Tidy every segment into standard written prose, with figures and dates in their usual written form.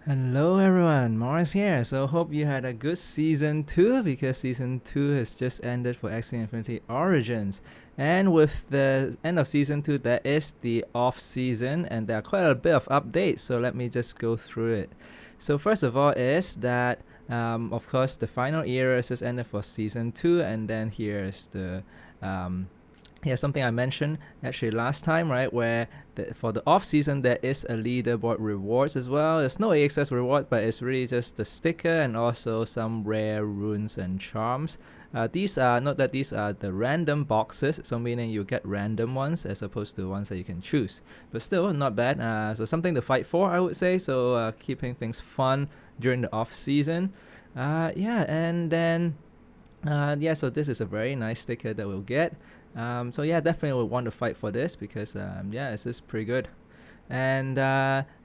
Hello everyone, Morris here. So hope you had a good season 2 because season 2 has just ended for Axie Infinity Origins. And with the end of season 2, there is the off season and there are quite a bit of updates. So let me just go through it. So first of all is that of course the final era has just ended for season 2, and then here is the something I mentioned actually last time, right? Where for the off season there is a leaderboard rewards as well. There's no AXS reward, but it's really just the sticker and also some rare runes and charms. These are not that these are the random boxes, so meaning you get random ones as opposed to ones that you can choose. But still, not bad. So something to fight for, I would say. So keeping things fun during the off season. And then so this is a very nice sticker that we'll get. Definitely we'll want to fight for this because it's just pretty good. And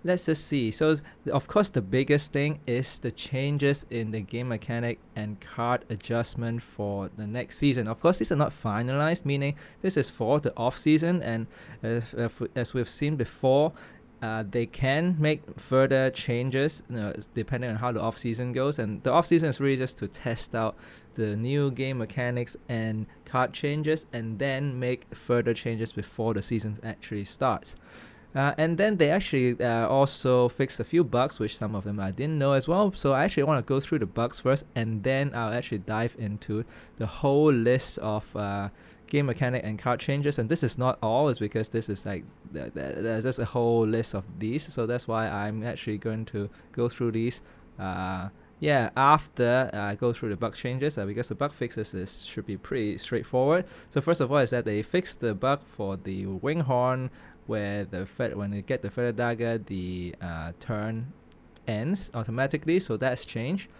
let's just see. So of course the biggest thing is the changes in the game mechanic and card adjustment for the next season. Of course these are not finalized, meaning this is for the off season, and as we've seen before, they can make further changes, depending on how the off season goes. And the off season is really just to test out the new game mechanics and card changes, and then make further changes before the season actually starts. And then they actually also fixed a few bugs, which some of them I didn't know as well. So I actually want to go through the bugs first, and then I'll actually dive into the whole list of game mechanic and card changes. And this is not all, is because this is like there's just a whole list of these. So that's why I'm actually going to go through these. After I go through the bug changes, because the bug fixes should be pretty straightforward. So first of all is that they fixed the bug for the wing horn, where when you get the feather dagger, the turn ends automatically. So that's changed.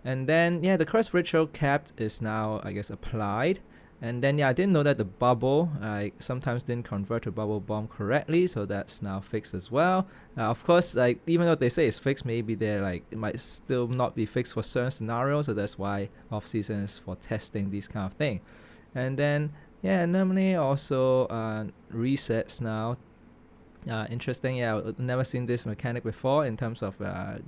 And then the curse ritual capped is now, I guess, applied. And then I didn't know that the bubble sometimes didn't convert to bubble bomb correctly, so that's now fixed as well. Of course, even though they say it's fixed, maybe it might still not be fixed for certain scenarios, so that's why off season is for testing these kind of thing. And then normally also resets now. Interesting. I've never seen this mechanic before in terms of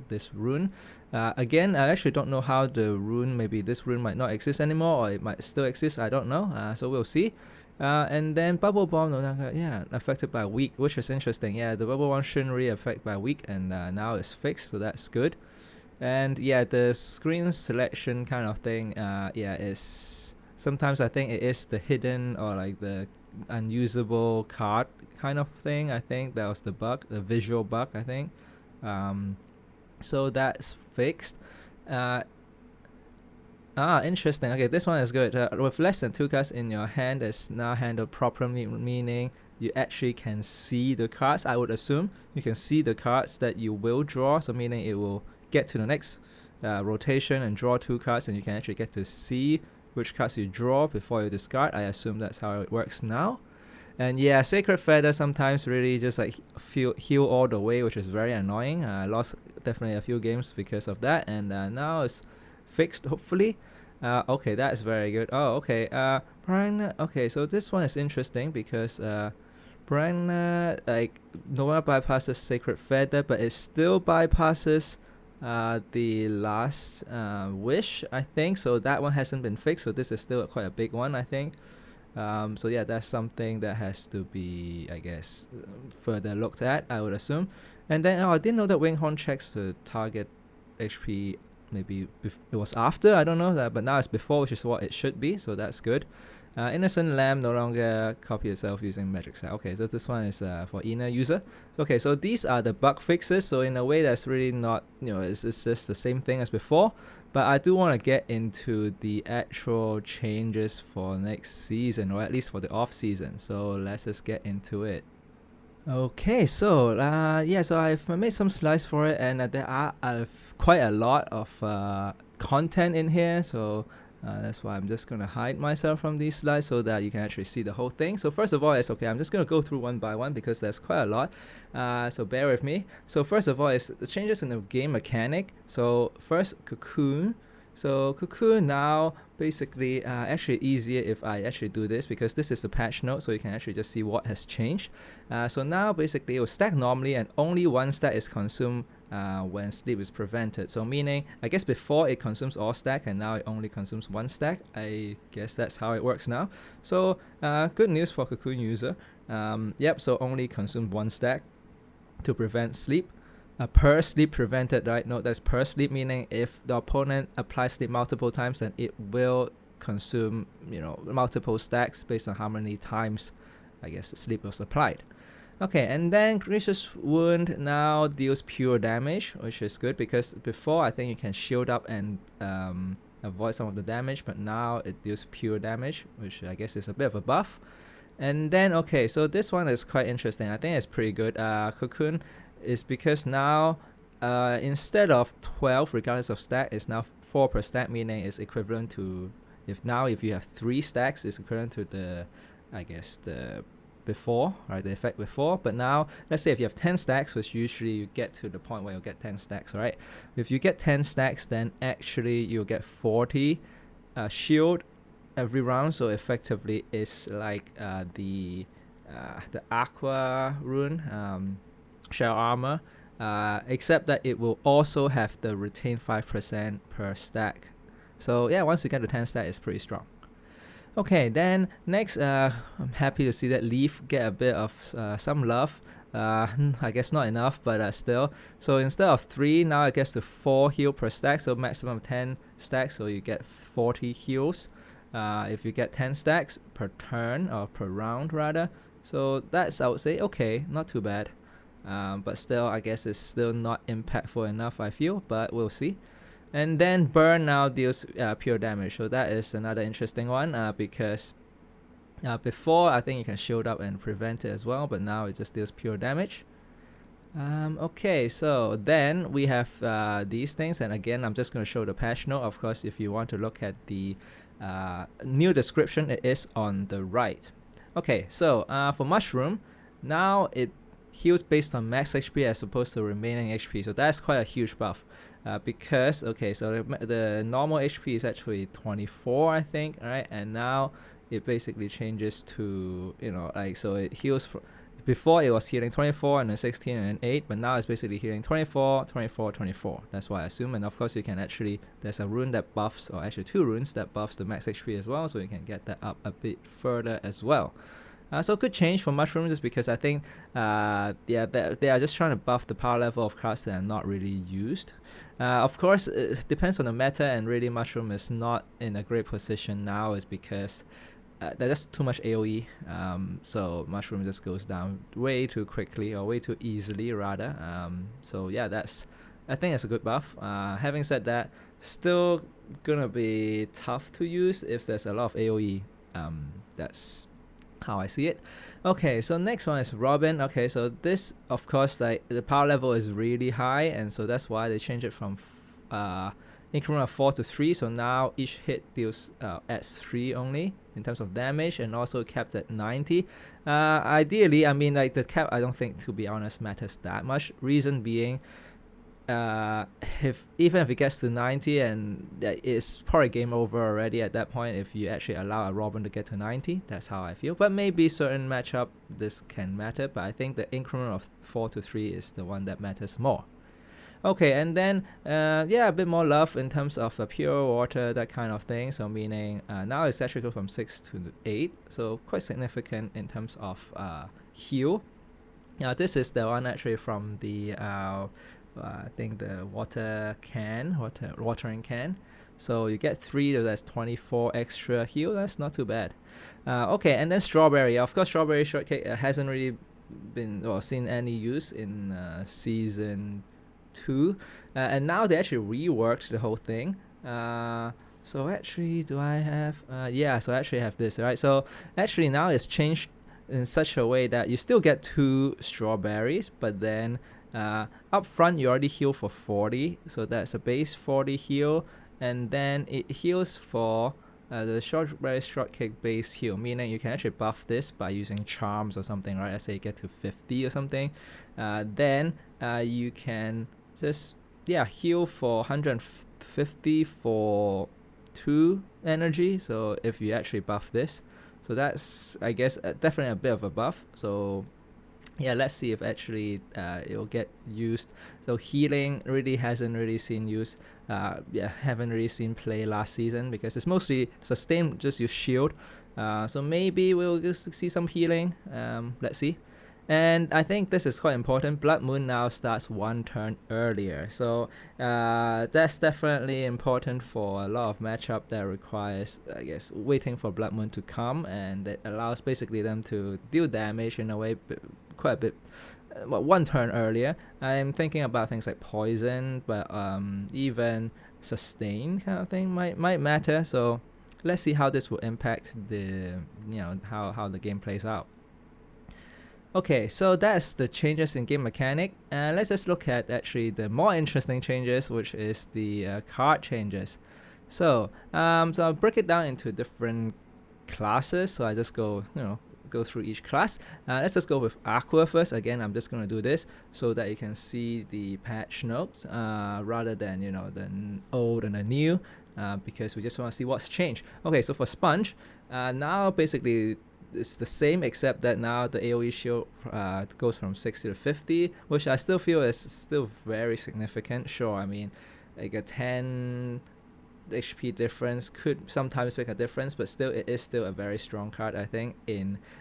this rune. Again, I actually don't know how the rune, maybe this rune might not exist anymore, or it might still exist, I don't know. So we'll see. And then bubble bomb no longer affected by weak, which is interesting. The bubble bomb shouldn't really affect by weak, and now it's fixed, so that's good. And the screen selection kind of thing is sometimes I think it is the hidden or like the unusable card kind of thing. I think that was the bug, the visual bug, I think. So that's fixed. Interesting. Okay, this one is good. With less than 2 cards in your hand, it's now handled properly, meaning you actually can see the cards. I would assume you can see the cards that you will draw, so meaning it will get to the next rotation and draw 2 cards, and you can actually get to see which cards you draw before you discard. I assume that's how it works now. And Sacred Feather sometimes really just like heal all the way, which is very annoying. I lost definitely a few games because of that, and now it's fixed, hopefully. Okay, that is very good. Oh, okay. Bragna. Okay, so this one is interesting because Bragna, like, no one bypasses Sacred Feather, but it still bypasses the last wish, I think. So that one hasn't been fixed, so this is still quite a big one, I think. That's something that has to be, I guess, further looked at, I would assume. And then I didn't know that Winghorn checks the target HP. Maybe it was after, I don't know that, but now it's before, which is what it should be, so that's good. Innocent Lamb no longer copy itself using Magic Set. Okay, so this one is for inner user. Okay, so these are the bug fixes. So in a way, that's really not, it's just the same thing as before. But I do want to get into the actual changes for next season, or at least for the off season. So let's just get into it. Okay, so so I've made some slides for it, and there are quite a lot of content in here. So that's why I'm just going to hide myself from these slides so that you can actually see the whole thing. So first of all, it's okay, I'm just going to go through one by one because there's quite a lot. So bear with me. So first of all, it's the changes in the game mechanic. So first, Cocoon. So Cocoon now basically actually easier if I actually do this, because this is the patch note, so you can actually just see what has changed. So now basically it will stack normally and only one stack is consumed when sleep is prevented. So meaning, I guess before it consumes all stack and now it only consumes one stack. I guess that's how it works now. So good news for Cocoon user. Yep, so only consume one stack to prevent sleep. Per sleep prevented, right? Note that's per sleep, meaning if the opponent applies sleep multiple times, then it will consume, multiple stacks based on how many times, I guess, the sleep was applied. Okay, and then Gracious Wound now deals pure damage, which is good because before I think you can shield up and avoid some of the damage, but now it deals pure damage, which I guess is a bit of a buff. And then, okay, so this one is quite interesting. I think it's pretty good. Cocoon is because now instead of 12 regardless of stack, it's now 4 per stack, meaning it's equivalent to, if you have 3 stacks, it's equivalent to the, I guess, the before, right, the effect before. But now let's say if you have 10 stacks, which usually you get to the point where you'll get 10 stacks, right? If you get 10 stacks, then actually you'll get 40 shield every round. So effectively it's like the Aqua rune, shell armor, except that it will also have the retain 5% per stack. So yeah, once you get the 10 stack, it's pretty strong. Okay, then next, I'm happy to see that Leaf get a bit of some love. I guess not enough, but still. So instead of 3, now it gets to 4 heal per stack, so maximum 10 stacks, so you get 40 heals. If you get 10 stacks per turn, or per round rather. So that's, I would say, okay, not too bad. But still, I guess it's still not impactful enough, I feel, but we'll see. And then Burn now deals pure damage, so that is another interesting one, because before I think you can shield up and prevent it as well, but now it just deals pure damage. Okay, so then we have these things, and again I'm just going to show the patch note. Of course, if you want to look at the new description, it is on the right. Okay, so for Mushroom, now it heals based on max HP as opposed to remaining HP, so that's quite a huge buff. Because, okay, so the normal HP is actually 24, I think, right? And now it basically changes to, so it heals for, before it was healing 24 and then 16 and then 8, but now it's basically healing 24, 24, 24. That's what I assume. And of course you can actually, there's a rune that buffs, or actually 2 runes that buffs the max HP as well, so you can get that up a bit further as well. So good change for Mushroom, just because I think they are just trying to buff the power level of cards that are not really used. Of course, it depends on the meta, and really Mushroom is not in a great position now, is because there's just too much AoE. So Mushroom just goes down way too quickly, or way too easily rather. So yeah, I think it's a good buff. Having said that, still gonna be tough to use if there's a lot of AoE. That's how I see it. Okay, so next one is Robin. Okay, so this, of course, like the power level is really high, and so that's why they changed it from increment of 4 to 3. So now each hit deals adds 3 only in terms of damage, and also capped at 90. Ideally, I mean, like the cap, I don't think, to be honest, matters that much. Reason being, even if it gets to 90, and it's probably game over already at that point if you actually allow a Robin to get to 90. That's how I feel. But maybe certain matchup this can matter, but I think the increment of 4 to 3 is the one that matters more. Okay, and then a bit more love in terms of pure water, that kind of thing. So meaning now it's actually go from 6 to 8, so quite significant in terms of heal. This is the one actually from the I think the watering can. So you get 3, that's 24 extra heal. That's not too bad. Okay, and then Strawberry. Of course, Strawberry Shortcake hasn't really been seen any use in season 2, and now they actually reworked the whole thing. So actually, do I have? So I actually have this, right? So actually now it's changed in such a way that you still get 2 strawberries, but then up front you already heal for 40, so that's a base 40 heal, and then it heals for the Strawberry Shortcake base heal, meaning you can actually buff this by using charms or something, right? Let's say you get to 50 or something, then you can just heal for 150 for 2 energy. So if you actually buff this, so that's, I guess, definitely a bit of a buff. So yeah, let's see if actually it will get used. So healing really hasn't really seen use. Yeah, haven't really seen play last season because it's mostly sustain, just use shield. So maybe we'll just see some healing. Let's see. And I think this is quite important. Blood Moon now starts one turn earlier, so that's definitely important for a lot of matchup that requires, I guess, waiting for Blood Moon to come, and it allows basically them to deal damage in a way quite a bit. Well, one turn earlier. I'm thinking about things like poison, but even sustain kind of thing might matter. So let's see how this will impact the how the game plays out. Okay, so that's the changes in game mechanic. Let's just look at actually the more interesting changes, which is the card changes. So I'll break it down into different classes. So I just go through each class. Let's just go with Aqua first. Again, I'm just going to do this so that you can see the patch notes rather than the old and the new, because we just want to see what's changed. Okay, so for Sponge, now basically it's the same, except that now the AoE shield goes from 60 to 50, which I still feel is still very significant. Sure, I mean, like a 10 HP difference could sometimes make a difference, but still, it is still a very strong card, I think.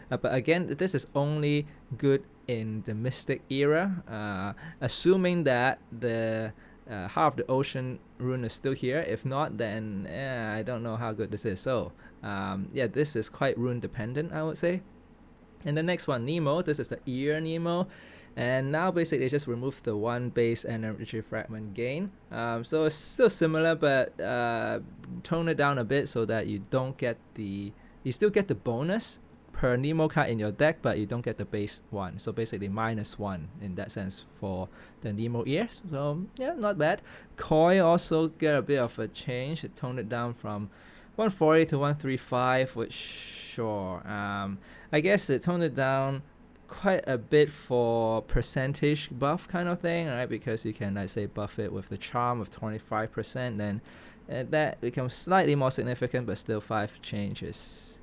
But again, this is only good in the Mystic era, assuming that the Heart of the Ocean rune is still here. If not, then I don't know how good this is. So yeah, this is quite rune dependent, I would say. And the next one, Nemo. This is the ear Nemo, and now basically just remove the one base energy fragment gain. So it's still similar, but tone it down a bit so that you still get the bonus per Nemo card in your deck, but you don't get the base one. So basically -1 in that sense for the Nemo ears. So yeah, not bad. Koi also get a bit of a change. It toned it down from 140 to 135, which sure. I guess it toned it down quite a bit for percentage buff kind of thing, right? Because you can, let's say, buff it with the charm of 25%, then that becomes slightly more significant, but still 5 changes.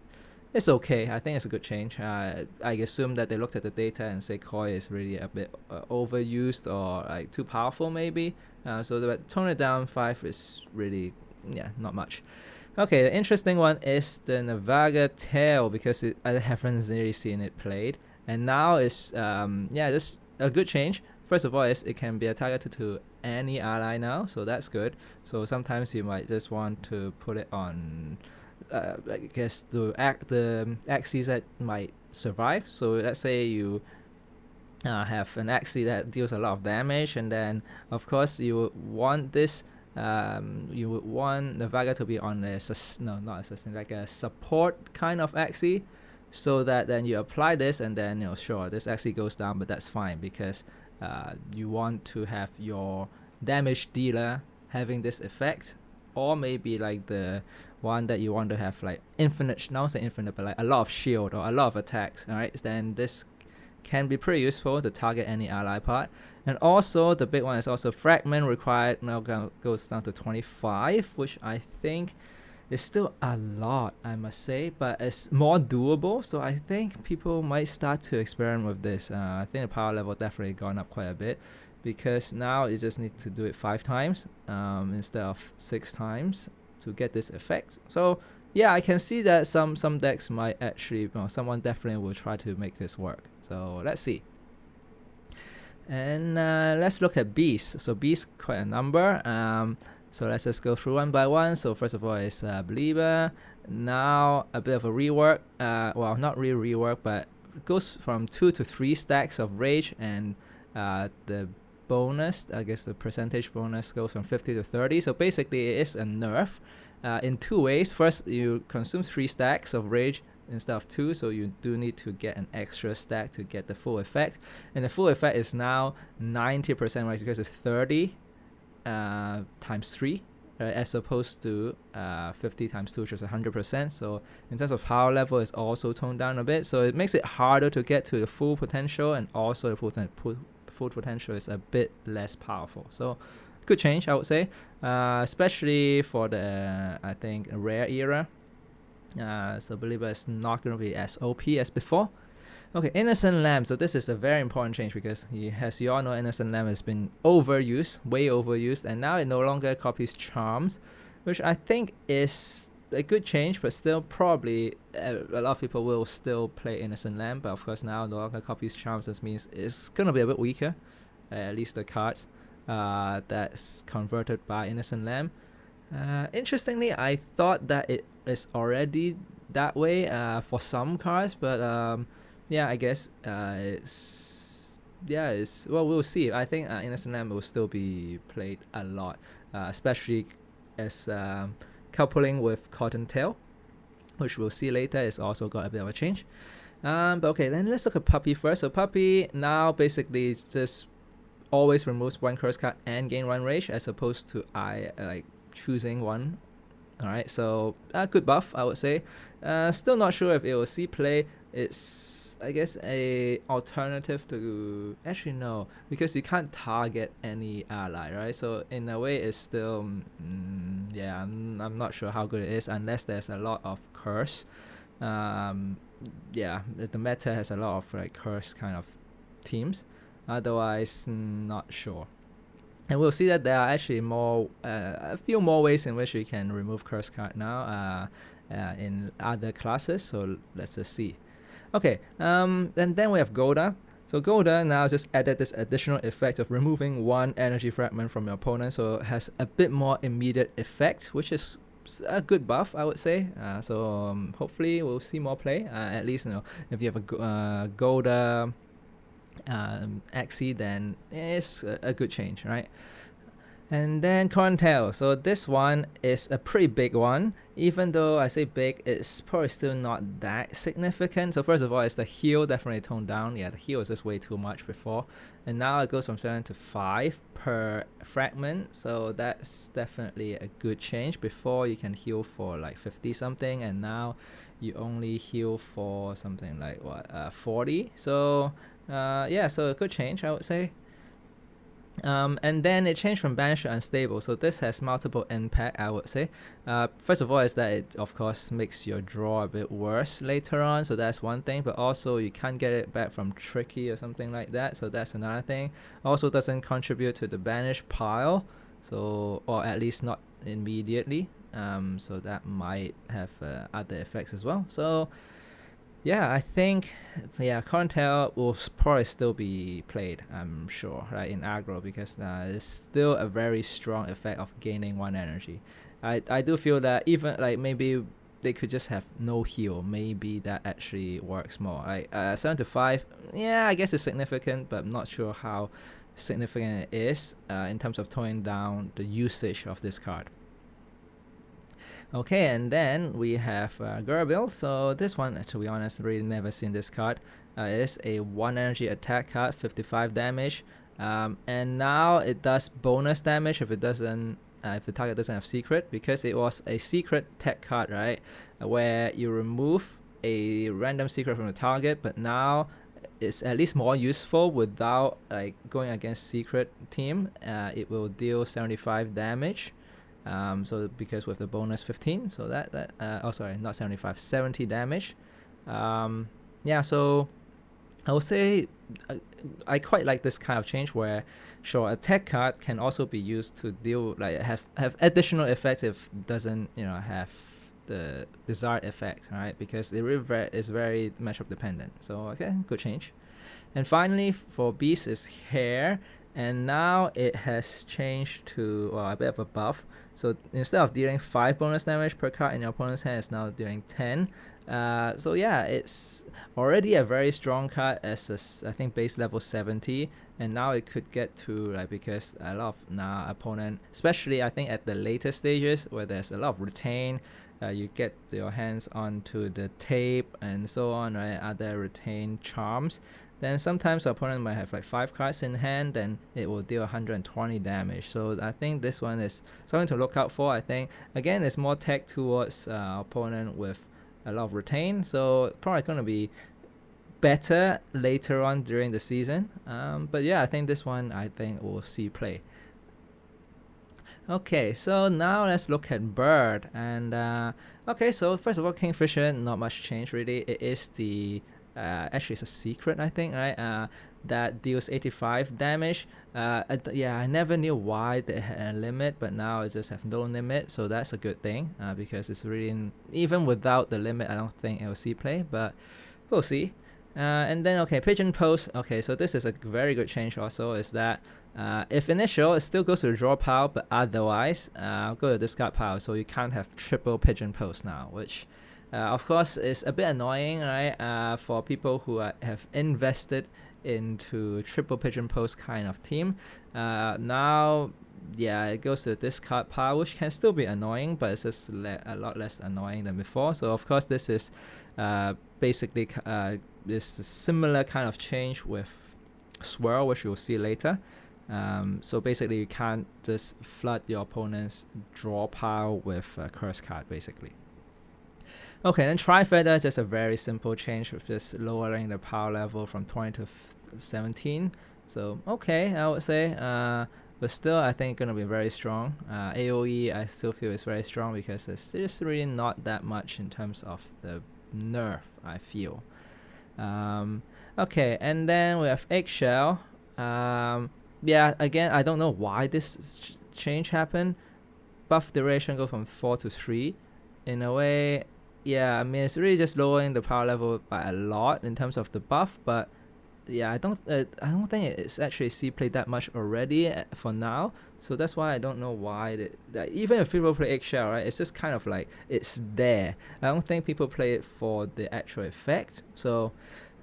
It's okay. I think it's a good change. I assume that they looked at the data and say Koi is really a bit overused or like too powerful maybe. So that tone it down 5 is really, not much. Okay, the interesting one is the Navaga Tail, because I haven't really seen it played. And now it's, just a good change. First of all, it can be targeted to any ally now, so that's good. So sometimes you might just want to put it on, I guess, the axes that might survive. So let's say you have an axis that deals a lot of damage, and then of course you would want this. You would want Navaga to be on like a support kind of axis, so that then you apply this, and then sure, this axis goes down, but that's fine because you want to have your damage dealer having this effect, or maybe like the one that you want to have like infinite, not say infinite, but like a lot of shield or a lot of attacks. All right, then this can be pretty useful to target any ally part. And also the big one is also fragment required now goes down to 25, which I think is still a lot, I must say, but it's more doable. So I think people might start to experiment with this. I think the power level definitely gone up quite a bit, because now you just need to do it 5 times instead of 6 times to get this effect. So yeah, I can see that some decks might actually, someone definitely will try to make this work. So let's see. And let's look at Beast. So Beast, quite a number. So let's just go through one by one. So first of all is Believer. Now a bit of a rework. Well, not really rework, but it goes from 2 to 3 stacks of Rage, and the bonus, I guess the percentage bonus, goes from 50 to 30. So basically it is a nerf in 2 ways. First, you consume 3 stacks of Rage instead of 2, so you do need to get an extra stack to get the full effect. And the full effect is now 90%, right, because it's 30 times 3, as opposed to 50 times 2, which is 100%. So in terms of power level, it's also toned down a bit, so it makes it harder to get to the full potential, and also the full potential is a bit less powerful. So good change, I would say, especially for the I think rare era. So Believer is not going to be as OP as before. Okay, Innocent Lamb. So this is a very important change because, as you all know, Innocent Lamb has been overused, way overused, and now it no longer copies charms, which I think is a good change, but still probably a lot of people will still play Innocent Lamb. But of course now no longer copies charms. This means it's gonna be a bit weaker, at least the cards that's converted by Innocent Lamb. Interestingly, I thought that it is already that way for some cards, but yeah, I guess it's well, we'll see. I think Innocent Lamb will still be played a lot, especially as coupling with Cottontail, which we'll see later is also got a bit of a change. But okay, then let's look at Puppy first. So Puppy now basically just always removes one curse card and gain one rage, as opposed to like choosing one. Alright, so a good buff, I would say. Still not sure if it will see play. It's, I guess, a alternative to... Actually, no, because you can't target any ally, right? So in a way, it's still... yeah, I'm not sure how good it is, unless there's a lot of curse. Yeah, the meta has a lot of like curse kind of teams. Otherwise, not sure. And we'll see that there are actually a few more ways in which you can remove curse card now in other classes. So let's just see. Okay, then we have Golda. So Golda now just added this additional effect of removing one energy fragment from your opponent. So it has a bit more immediate effect, which is a good buff, I would say. So hopefully we'll see more play. At least, if you have a Golda Axie, then it's a good change, right? And then Cottontail. So this one is a pretty big one. Even though I say big, it's probably still not that significant. So first of all, it's the heal definitely toned down. Yeah, the heal was just way too much before. And now it goes from 7 to 5 per fragment. So that's definitely a good change. Before you can heal for like 50 something, and now you only heal for something like 40. So yeah, so a good change, I would say. And then it changed from banished to unstable. So this has multiple impact, I would say. First of all, is that it of course makes your draw a bit worse later on. So that's one thing. But also you can't get it back from tricky or something like that. So that's another thing. Also doesn't contribute to the banished pile. So, or at least not immediately. So that might have other effects as well. So yeah, I think Cottontail will probably still be played, I'm sure, right, in aggro, because it's still a very strong effect of gaining one energy. I do feel that even like maybe they could just have no heal. Maybe that actually works more. Like 7 to 5, yeah, I guess it's significant, but I'm not sure how significant it is in terms of toning down the usage of this card. Okay, and then we have Gurbil. So this one, to be honest, really never seen this card. It is a 1 energy attack card, 55 damage, and now it does bonus damage if it doesn't, if the target doesn't have secret, because it was a secret tech card, right, where you remove a random secret from the target, but now it's at least more useful without like going against secret team. It will deal 75 damage. So because with the bonus 15, so that oh sorry, not 75, 70 damage. Yeah, so I would say I quite like this kind of change where, sure, a tech card can also be used to deal like have additional effects if it doesn't have the desired effect, right? Because it really is very matchup dependent. So okay, good change. And finally for Beast is Hair. And now it has changed to a bit of a buff. So instead of dealing 5 bonus damage per card in your opponent's hand, it's now dealing 10. So yeah, it's already a very strong card as I think base level 70. And now it could get to, like, because a lot of now opponent, especially I think at the later stages where there's a lot of retain, you get your hands onto the tape and so on, right? Other retain charms. Then sometimes the opponent might have like 5 cards in hand, then it will deal 120 damage. So I think this one is something to look out for. I think again it's more tech towards opponent with a lot of retain, so probably gonna be better later on during the season. But yeah, I think this one will see play. Okay, so now let's look at Bird. And okay, so first of all, Kingfisher, not much change really. It is the actually it's a secret, I think, right? That deals 85 damage. Yeah, I never knew why they had a limit, but now it just have no limit, so that's a good thing, because it's really, even without the limit, I don't think it will see play, but we'll see. And then, okay, Pigeon Post. Okay, so this is a very good change also, is that if initial, it still goes to the draw pile, but otherwise, go to discard pile, so you can't have triple Pigeon Post now, which of course is a bit annoying, right? For people who have invested into triple Pigeon Post kind of team. Now, yeah, it goes to the discard pile, which can still be annoying, but it's just a lot less annoying than before. So of course, this is basically this similar kind of change with Swirl, which you'll see later. So basically, you can't just flood your opponent's draw pile with a curse card, basically. Okay, then Tri-Feather, just a very simple change with just lowering the power level from 20 to 17. So, okay, I would say. But still, I think gonna be very strong. AoE, I still feel is very strong because there's just really not that much in terms of the nerf, I feel. Okay, and then we have Eggshell. Yeah, again, I don't know why this change happened. Buff duration go from 4 to 3. In a way, yeah, I mean, it's really just lowering the power level by a lot in terms of the buff, but yeah, I don't think it's actually C-played that much already for now. So that's why I don't know why that even if people play Eggshell, right, it's just kind of like it's there. I don't think people play it for the actual effect. So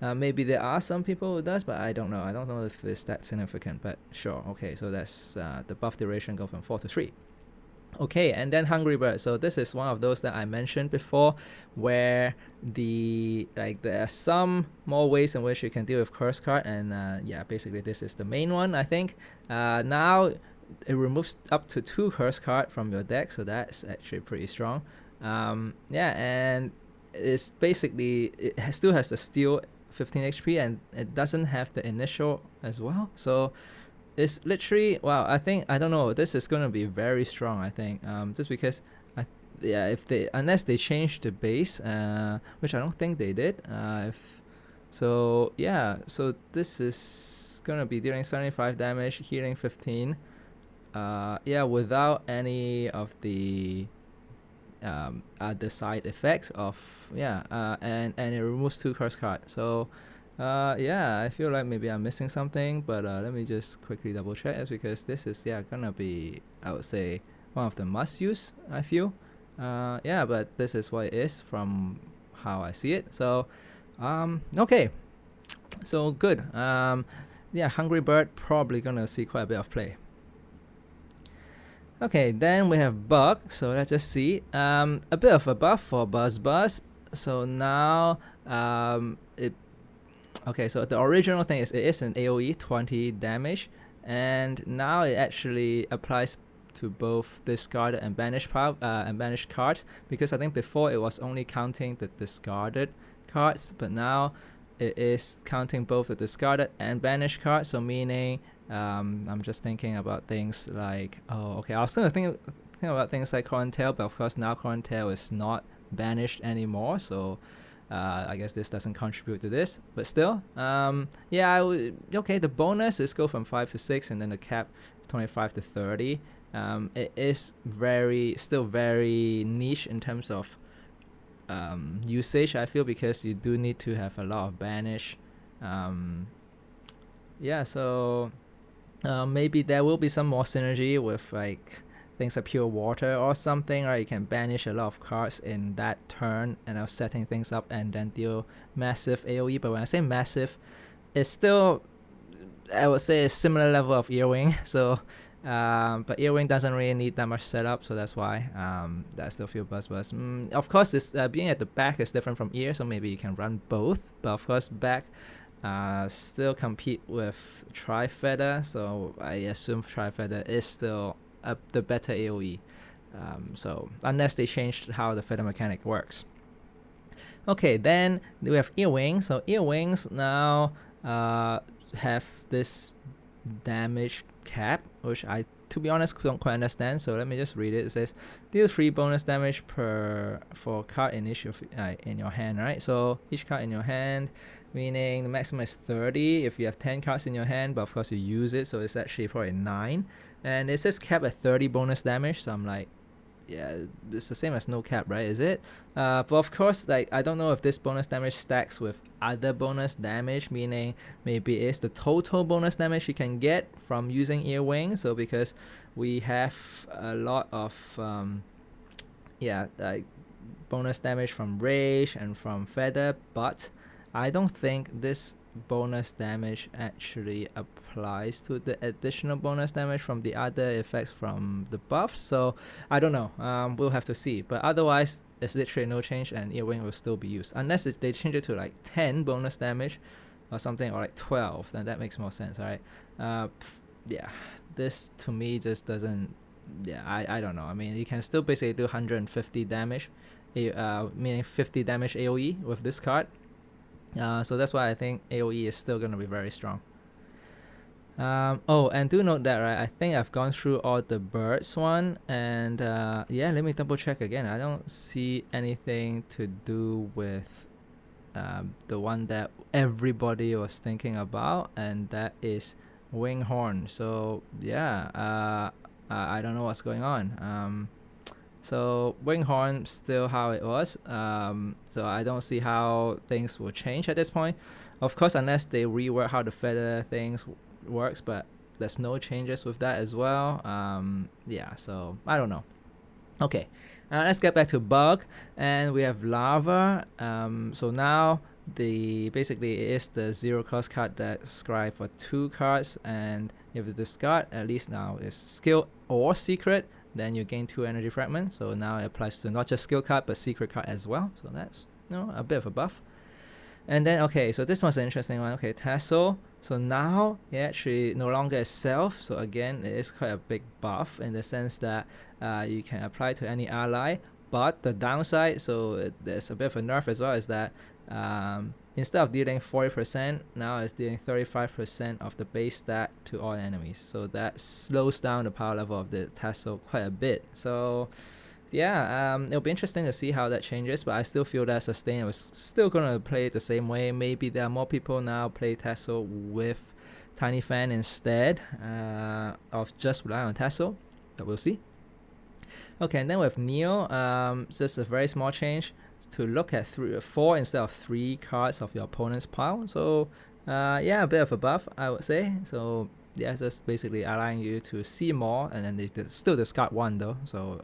maybe there are some people who does, but I don't know. I don't know if it's that significant, but sure. Okay, so that's the buff duration go from 4 to 3. Okay, and then Hungry Bird. So this is one of those that I mentioned before, where there are some more ways in which you can deal with curse card, and yeah, basically this is the main one, I think. Now it removes up to 2 curse card from your deck, so that's actually pretty strong. Yeah, and it's basically still has the steal 15 HP, and it doesn't have the initial as well. So it's literally, wow, I don't know, this is gonna be very strong, I think, just because unless they change the base, which I don't think they did, so this is gonna be dealing 75 damage, healing 15, yeah, without any of the other side effects of, and it removes 2 curse cards. So yeah, I feel like maybe I'm missing something, but let me just quickly double check. It's because this is gonna be, I would say, one of the must use, I feel. Yeah, but this is what it is from how I see it. So okay, so good. Yeah, Hungry Bird probably gonna see quite a bit of play. Okay, then we have Bug. So let's just see. A bit of a buff for Buzz. So now okay, so the original thing is it is an AoE 20 damage, and now it actually applies to both discarded and banished cards, because I think before it was only counting the discarded cards, but now it is counting both the discarded and banished cards. So meaning, I'm just thinking about things like, I was gonna think about things like Corontail, but of course now Corontail is not banished anymore, so I guess this doesn't contribute to this, but still, yeah, okay, the bonus is go from 5 to 6, and then the cap is 25 to 30. It is still very niche in terms of usage, I feel, because you do need to have a lot of banish. Yeah, so maybe there will be some more synergy with like things like Pure Water or something, right? You can banish a lot of cards in that turn and setting things up and then deal massive AoE. But when I say massive, it's still, I would say, a similar level of Earwing. So but Earwing doesn't really need that much setup, so that's why I still feel Buzz. Of course, this being at the back is different from ear, so maybe you can run both, but of course back still compete with Tri-Feather, so I assume Tri-Feather is still the better AoE, so unless they changed how the feather mechanic works. Okay, then we have Earwing. So Earwings now have this damage cap, which to be honest, don't quite understand. So let me just read it. It says deal 3 bonus damage for card in each of in your hand, right? So each card in your hand, meaning the maximum is 30 if you have 10 cards in your hand, but of course you use it, so it's actually probably 9. And it says cap at 30 bonus damage, so I'm like, yeah, it's the same as no cap, right? Is it? But of course, like, I don't know if this bonus damage stacks with other bonus damage, meaning maybe it's the total bonus damage you can get from using Earwing. So because we have a lot of like bonus damage from Rage and from Feather, but I don't think this bonus damage actually applies to the additional bonus damage from the other effects from the buffs. So I don't know, we'll have to see, but otherwise there's literally no change and Earwing will still be used unless they change it to like 10 bonus damage or something, or like 12, then that makes more sense. All right. Yeah, this to me just doesn't, I don't know. I mean, you can still basically do 150 damage, meaning 50 damage AoE with this card. So that's why I think AoE is still going to be very strong. Oh, and do note that, right, I think I've gone through all the birds one, and yeah, let me double check again. I don't see anything to do with the one that everybody was thinking about, and that is Winghorn. So yeah, I don't know what's going on. So Winghorn still how it was. So I don't see how things will change at this point. Of course, unless they rework how the feather things works, but there's no changes with that as well. Yeah, so I don't know. Okay, let's get back to Bug, and we have Lava. So now basically it is the 0 cost card that's scribe for 2 cards, and if you discard, at least now is skill or secret, then you gain 2 energy fragments. So now it applies to not just skill card but secret card as well. So that's, you know, a bit of a buff. And then okay, so this one's an interesting one. Okay, Tassel. So now it actually no longer is self. So again, it is quite a big buff in the sense that you can apply to any ally. But the downside, so there's a bit of a nerf as well, is that instead of dealing 40%, now it's dealing 35% of the base stat to all enemies. So that slows down the power level of the Tassel quite a bit. So yeah, it'll be interesting to see how that changes, but I still feel that Sustain was still going to play it the same way. Maybe there are more people now play Tassel with Tiny Fan instead of just rely on Tassel, but we'll see. Okay, and then with Neo, just a very small change to look at 4 instead of 3 cards of your opponent's pile. So yeah, a bit of a buff, I would say. So yeah, just basically allowing you to see more, and then they still discard 1 though. So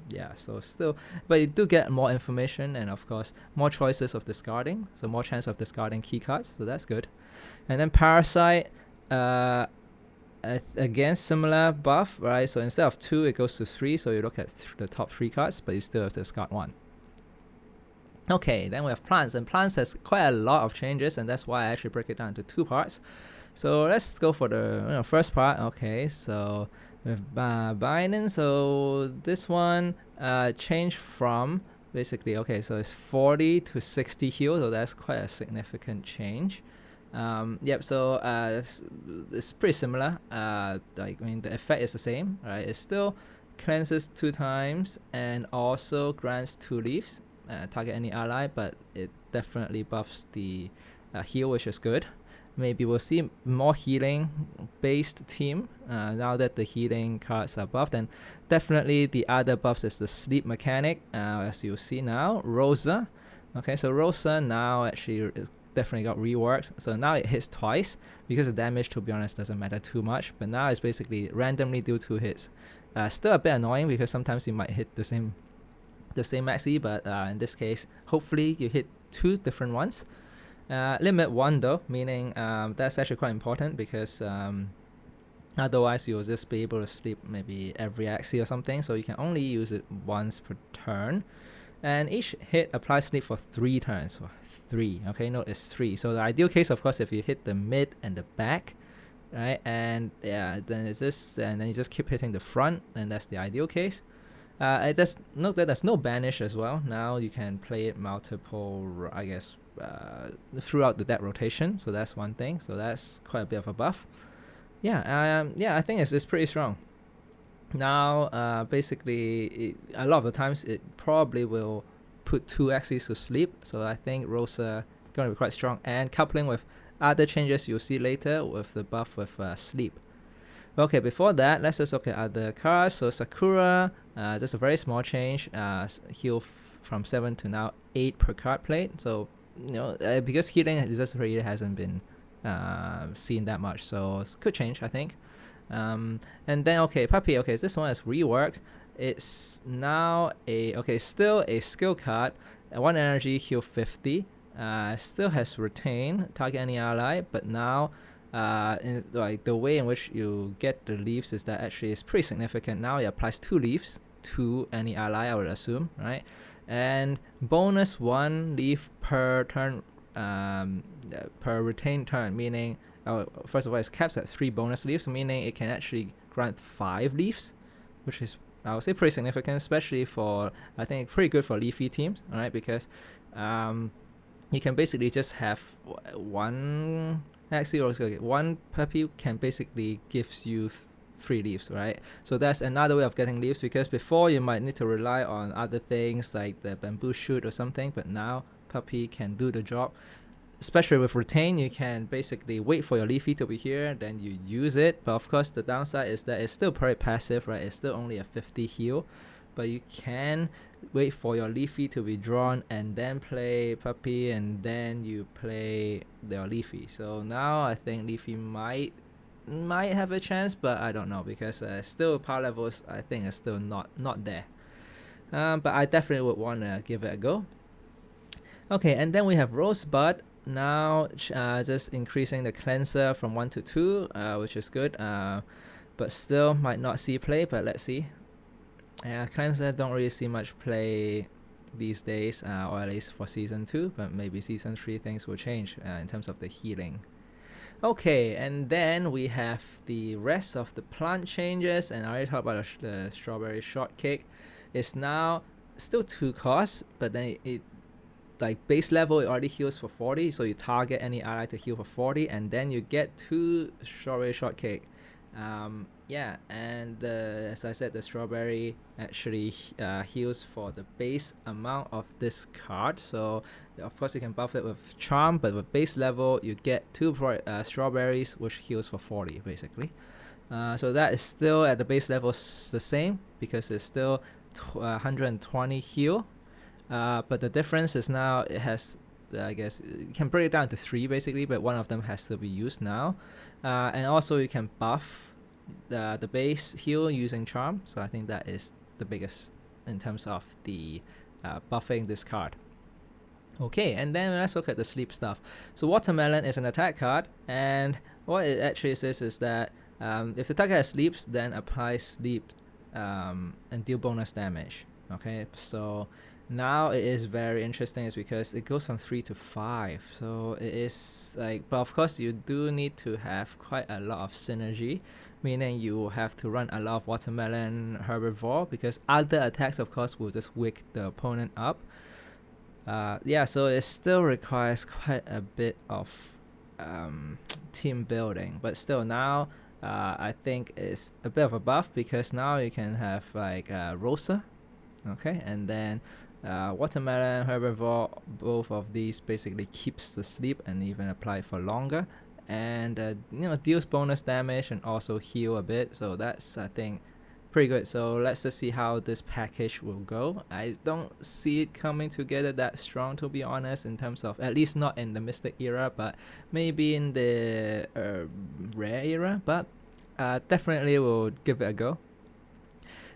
yeah, so still, but you do get more information and of course more choices of discarding, so more chance of discarding key cards, so that's good. And then Parasite, again similar buff, right? So instead of 2 it goes to 3, so you look at the top 3 cards, but you still have to discard 1. Okay, then we have Plants, and Plants has quite a lot of changes, and that's why I actually break it down into 2 parts. So let's go for the first part. Okay, so with Biden, so this one changed from basically, okay, so it's 40 to 60 heal, so that's quite a significant change. Yep, so it's pretty similar. Like, I mean, the effect is the same, right? It still cleanses 2 times and also grants 2 leaves, target any ally, but it definitely buffs the heal, which is good. Maybe we'll see more healing based team now that the healing cards are buffed. And definitely the other buffs is the sleep mechanic, as you'll see now. Rosa, okay, so Rosa now actually definitely got reworked, so now it hits twice, because the damage, to be honest, doesn't matter too much, but now it's basically randomly do 2 hits. Still a bit annoying because sometimes you might hit the same maxi, but in this case hopefully you hit 2 different ones. Limit 1 though, meaning that's actually quite important, because otherwise you'll just be able to sleep maybe every axi or something, so you can only use it once per turn, and each hit applies sleep for 3 turns. So 3, okay, note it's 3. So the ideal case, of course, if you hit the mid and the back, right, and yeah, then it's just, and then you just keep hitting the front, and that's the ideal case. Note that there's no banish as well. Now you can play it multiple, I guess, throughout the deck rotation, so that's one thing, so that's quite a bit of a buff. Yeah, yeah, I think it's pretty strong. Now, basically, a lot of the times it probably will put 2 axes to sleep. So I think Rosa going to be quite strong. And coupling with other changes you'll see later with the buff with sleep. Okay, before that, let's just look at other cards. So Sakura, just a very small change. Heal from 7 to now 8 per card played. So, because healing just really hasn't been seen that much. So it's good change, I think. And then, okay, Puppy. Okay, this one is reworked. It's now still a skill card. 1 energy, heal 50. Still has retain, target any ally, but now the way in which you get the leaves is that actually it's pretty significant. Now it applies 2 leaves to any ally, I would assume, right? And bonus 1 leaf per turn, per retained turn, meaning first of all it's capped at 3 bonus leaves, meaning it can actually grant 5 leaves, which is, I would say, pretty significant, especially for, I think, pretty good for leafy teams, all right? Because you can basically just have one. Actually, one puppy can basically gives you 3 leaves, right? So that's another way of getting leaves, because before you might need to rely on other things like the bamboo shoot or something, but now puppy can do the job. Especially with retain, you can basically wait for your leafy to be here, then you use it. But of course, the downside is that it's still very passive, right? It's still only a 50 heal, but you can wait for your leafy to be drawn and then play puppy, and then you play their leafy. So now I think leafy might have a chance, but I don't know, because still power levels I think are still not there. But I definitely would want to give it a go. Okay, and then we have Rosebud. Now just increasing the cleanser from 1 to 2, which is good, but still might not see play, but let's see. Cleanser don't really see much play these days, or at least for season 2, but maybe season 3 things will change in terms of the healing. Okay, and then we have the rest of the plant changes, and I already talked about the strawberry shortcake. It's now still 2 costs, but then it like base level it already heals for 40, so you target any ally to heal for 40, and then you get 2 strawberry shortcake. Yeah, and as I said, the strawberry actually heals for the base amount of this card. So of course you can buff it with charm, but with base level you get 2 strawberries, which heals for 40 basically. So that is still at the base level the same, because it's still 120 heal. But the difference is now it has, I guess, you can break it down to 3 basically, but one of them has to be used now. And also you can buff the base heal using charm. So I think that is the biggest in terms of the buffing this card. Okay, and then let's look at the sleep stuff. So Watermelon is an attack card, and what it actually says is that if the target has sleeps, then apply sleep and deal bonus damage. Okay, so now it is very interesting, is because it goes from 3 to 5. So it is like, but of course you do need to have quite a lot of synergy, meaning you have to run a lot of Watermelon Herbivore, because other attacks of course will just wake the opponent up. Yeah, so it still requires quite a bit of team building, but still now I think it's a bit of a buff, because now you can have like Rosa, okay, and then Watermelon, Herbivore, both of these basically keeps the sleep and even apply for longer, and deals bonus damage and also heal a bit. So that's, I think, pretty good. So let's just see how this package will go. I don't see it coming together that strong, to be honest, in terms of, at least not in the Mystic era, but maybe in the Rare era, but definitely we'll give it a go.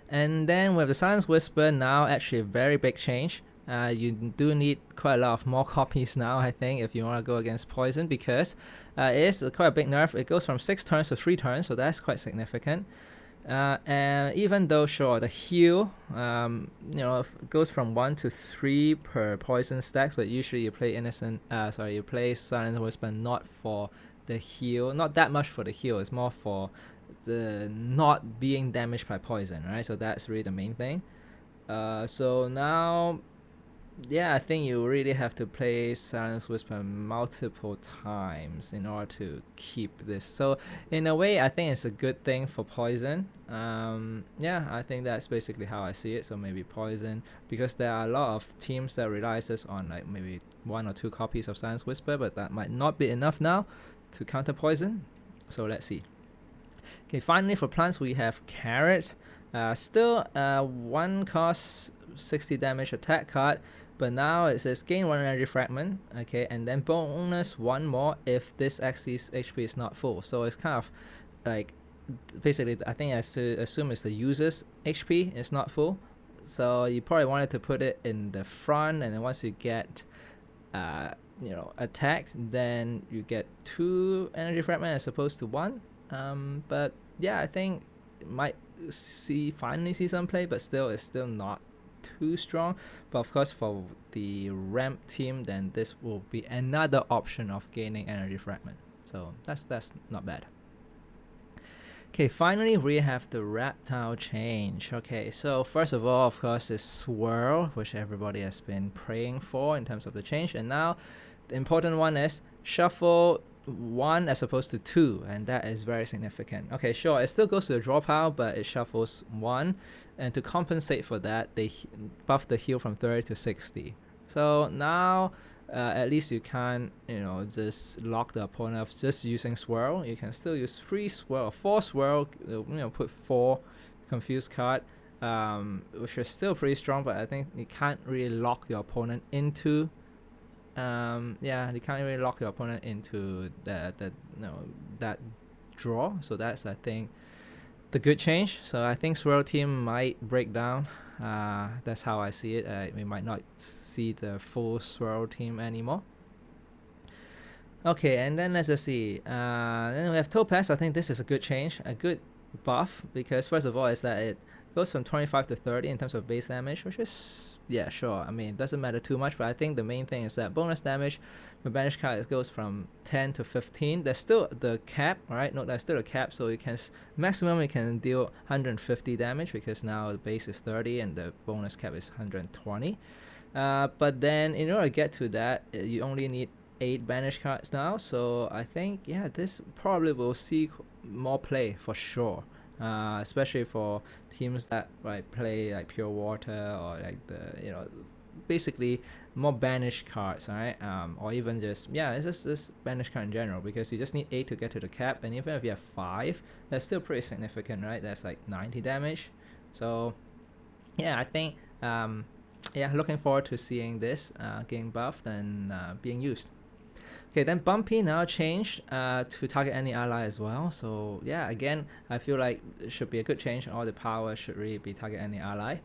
And then with the Silence Whisper, now actually a very big change. You do need quite a lot of more copies now, I think, if you want to go against Poison, because it is quite a big nerf. It goes from 6 turns to 3 turns, so that's quite significant. And even though, sure, the heal goes from 1 to 3 per poison stacks, but usually you play you play Silent Whisper not for the heal, not that much for the heal. It's more for the not being damaged by poison, right? So that's really the main thing. So now yeah, I think you really have to play Silence Whisper multiple times in order to keep this. So in a way, I think it's a good thing for Poison. Yeah, I think that's basically how I see it. So maybe Poison, because there are a lot of teams that relies on like maybe 1 or 2 copies of Silence Whisper, but that might not be enough now to counter Poison. So let's see. Okay, finally for plants we have Carrot. Still one cost 60 damage attack card, but now it says gain 1 energy fragment, okay, and then bonus 1 more if this axis HP is not full. So it's kind of like, basically I think I assume it's the user's HP is not full. So you probably wanted to put it in the front, and then once you get attacked, then you get 2 energy fragment as opposed to 1. But yeah, I think it might finally see some play, but still it's still not too strong. But of course for the ramp team, then this will be another option of gaining energy fragment, so that's not bad. Okay, finally we have the reptile change. Okay, so first of all, of course, is Swirl, which everybody has been praying for in terms of the change, and now the important one is shuffle 1 as opposed to 2, and that is very significant. Okay, sure, it still goes to the draw pile, but it shuffles 1, and to compensate for that, they buff the heal from 30 to 60. So now at least you can't just lock the opponent up just using Swirl. You can still use 3 Swirl, 4 Swirl, put 4 confused card, which is still pretty strong, but I think you can't really lock your opponent into you can't really lock your opponent into that draw. So that's, I think, the good change. So I think Swirl team might break down. That's how I see it. We might not see the full Swirl team anymore. Okay, and then let's just see. Then we have Topaz. I think this is a good change, a good buff, because first of all is that it goes from 25 to 30 in terms of base damage, which is, yeah, sure, I mean, it doesn't matter too much, but I think the main thing is that bonus damage with banished card, it goes from 10 to 15. There's still the cap, right? No, there's still a cap, so you can maximum you can deal 150 damage, because now the base is 30 and the bonus cap is 120. But then in order to get to that, you only need 8 banished cards now, so I think, yeah, this probably will see more play for sure. Especially for teams that play like Pure Water, or like the basically more banished cards, right? Or even just, yeah, it's just banished card in general, because you just need 8 to get to the cap, and even if you have 5, that's still pretty significant, right? That's like 90 damage. So yeah, I think looking forward to seeing this getting buffed and being used. Okay, then Bumpy now changed to target any ally as well. So yeah, again, I feel like it should be a good change. All the power should really be target any ally.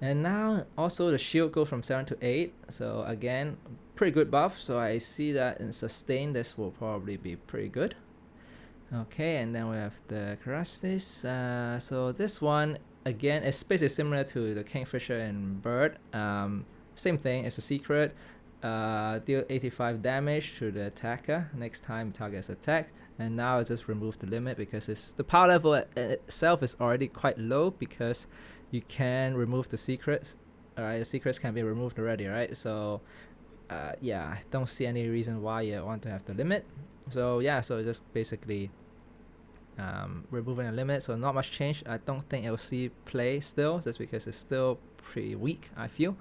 And now also the shield go from 7 to 8. So again, pretty good buff. So I see that in sustain, this will probably be pretty good. Okay, and then we have the Carastis. So this one, again, is basically similar to the Kingfisher and Bird. Same thing, it's a secret. Deal 85 damage to the attacker next time target is attacked, and now I just remove the limit, because the power level itself is already quite low, because you can remove the secrets. Alright, the secrets can be removed already, right? So yeah, I don't see any reason why you want to have the limit. So yeah, so just basically removing a limit, so not much change. I don't think it will see play still, just because it's still pretty weak, I feel.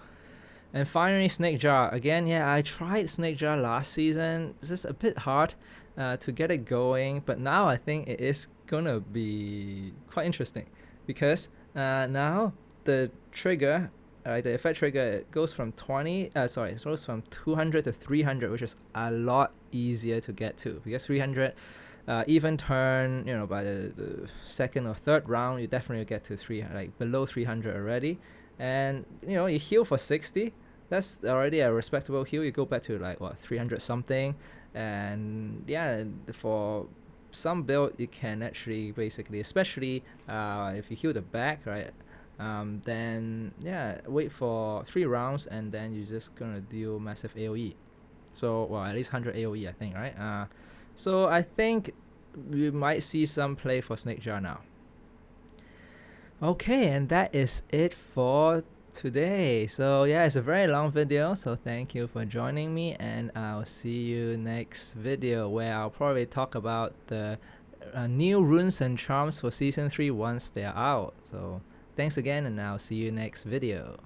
And finally, Snake Jar. Again, yeah, I tried Snake Jar last season. It's just a bit hard to get it going, but now I think it is gonna be quite interesting, because now the trigger, the effect trigger, it goes from it goes from 200 to 300, which is a lot easier to get to, because 300 even turn, by the second or third round, you definitely get to below 300 already. And you heal for 60, that's already a respectable heal. You go back to 300 something, and yeah, for some build you can actually basically, especially if you heal the back, right, then yeah, wait for 3 rounds, and then you're just gonna deal massive AoE. So at least 100 AoE, I think, right? So I think we might see some play for Snake Jar now. Okay, and that is it for today. So yeah, it's a very long video, so thank you for joining me, and I'll see you next video where I'll probably talk about the new runes and charms for season 3 once they're out. So thanks again, and I'll see you next video.